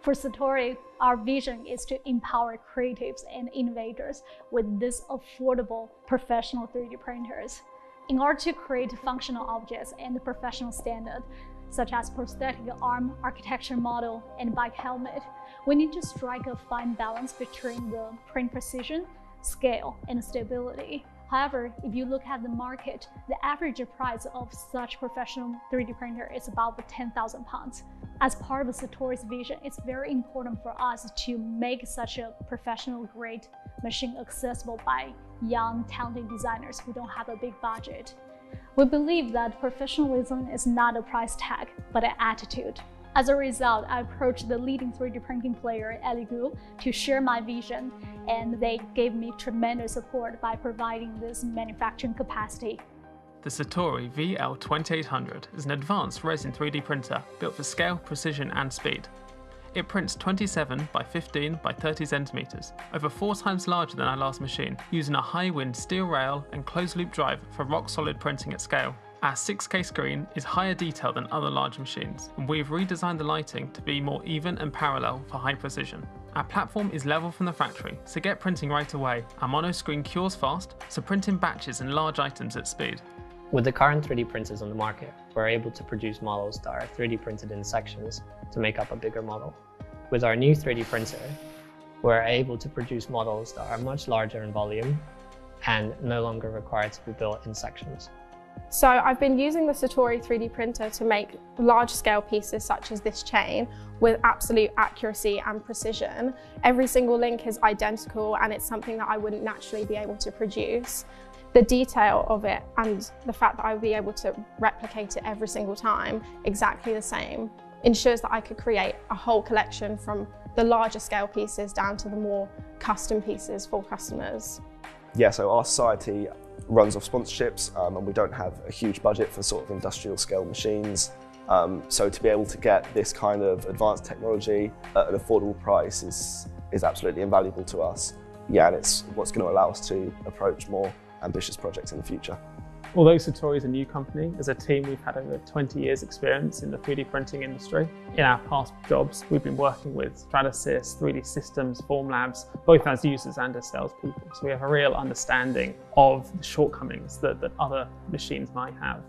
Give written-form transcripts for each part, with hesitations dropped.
For Satori, our vision is to empower creatives and innovators with these affordable professional 3D printers. In order to create functional objects and professional standards, such as prosthetic arm, architecture model, and bike helmet, we need to strike a fine balance between the print precision, scale, and stability. However, if you look at the market, the average price of such professional 3D printer is about 10,000 pounds. As part of Satori's vision, it's very important for us to make such a professional-grade machine accessible by young, talented designers who don't have a big budget. We believe that professionalism is not a price tag, but an attitude. As a result, I approached the leading 3D printing player, Indiegogo, to share my vision, and they gave me tremendous support by providing this manufacturing capacity. The Satori VL2800 is an advanced resin 3D printer built for scale, precision and speed. It prints 27 by 15 by 30 centimeters, over 4 times larger than our last machine, using a high-wind steel rail and closed-loop drive for rock-solid printing at scale. Our 6K screen is higher detail than other large machines, and we've redesigned the lighting to be more even and parallel for high precision. Our platform is level from the factory, so get printing right away. Our mono screen cures fast, so print in batches and large items at speed. With the current 3D printers on the market, we're able to produce models that are 3D printed in sections to make up a bigger model. With our new 3D printer, we're able to produce models that are much larger in volume and no longer required to be built in sections. So I've been using the Satori 3D printer to make large-scale pieces such as this chain with absolute accuracy and precision. Every single link is identical and it's something that I wouldn't naturally be able to produce. The detail of it and the fact that I would be able to replicate it every single time exactly the same ensures that I could create a whole collection from the larger scale pieces down to the more custom pieces for customers. Yeah, so our society runs off sponsorships and we don't have a huge budget for sort of industrial scale machines. So to be able to get this kind of advanced technology at an affordable price is absolutely invaluable to us. Yeah, and it's what's going to allow us to approach more ambitious projects in the future. Although Satori is a new company, as a team we've had over 20 years experience in the 3D printing industry. In our past jobs, we've been working with Stratasys, 3D Systems, Formlabs, both as users and as salespeople. So we have a real understanding of the shortcomings that other machines might have.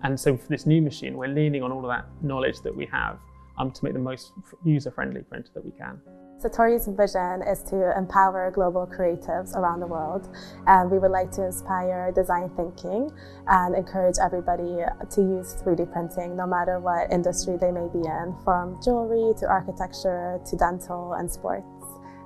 And so for this new machine, we're leaning on all of that knowledge that we have to make the most user-friendly printer that we can. Satori's vision is to empower global creatives around the world, and we would like to inspire design thinking and encourage everybody to use 3D printing no matter what industry they may be in, from jewelry to architecture to dental and sports.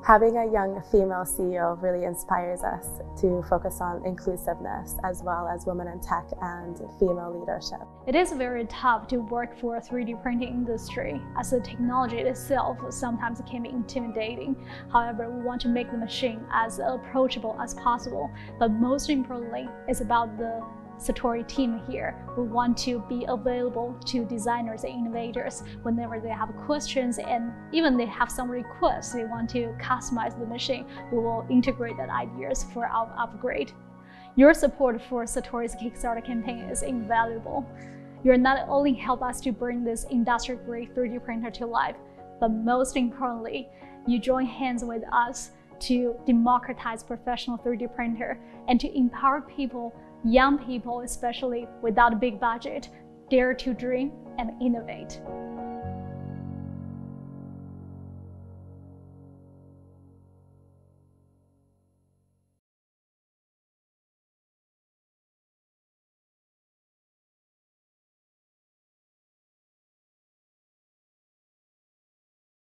Having a young female CEO really inspires us to focus on inclusiveness as well as women in tech and female leadership. It is very tough to work for a 3D printing industry, as the technology itself sometimes can be intimidating. However, we want to make the machine as approachable as possible, but most importantly, it's about the Satori team here. We want to be available to designers and innovators whenever they have questions, and even they have some requests, they want to customize the machine. We will integrate that ideas for our upgrade. Your support for Satori's Kickstarter campaign is invaluable. You're not only help us to bring this industrial-grade 3D printer to life, but most importantly, you join hands with us to democratize professional 3D printer and to empower people, young people especially, without a big budget, dare to dream and innovate.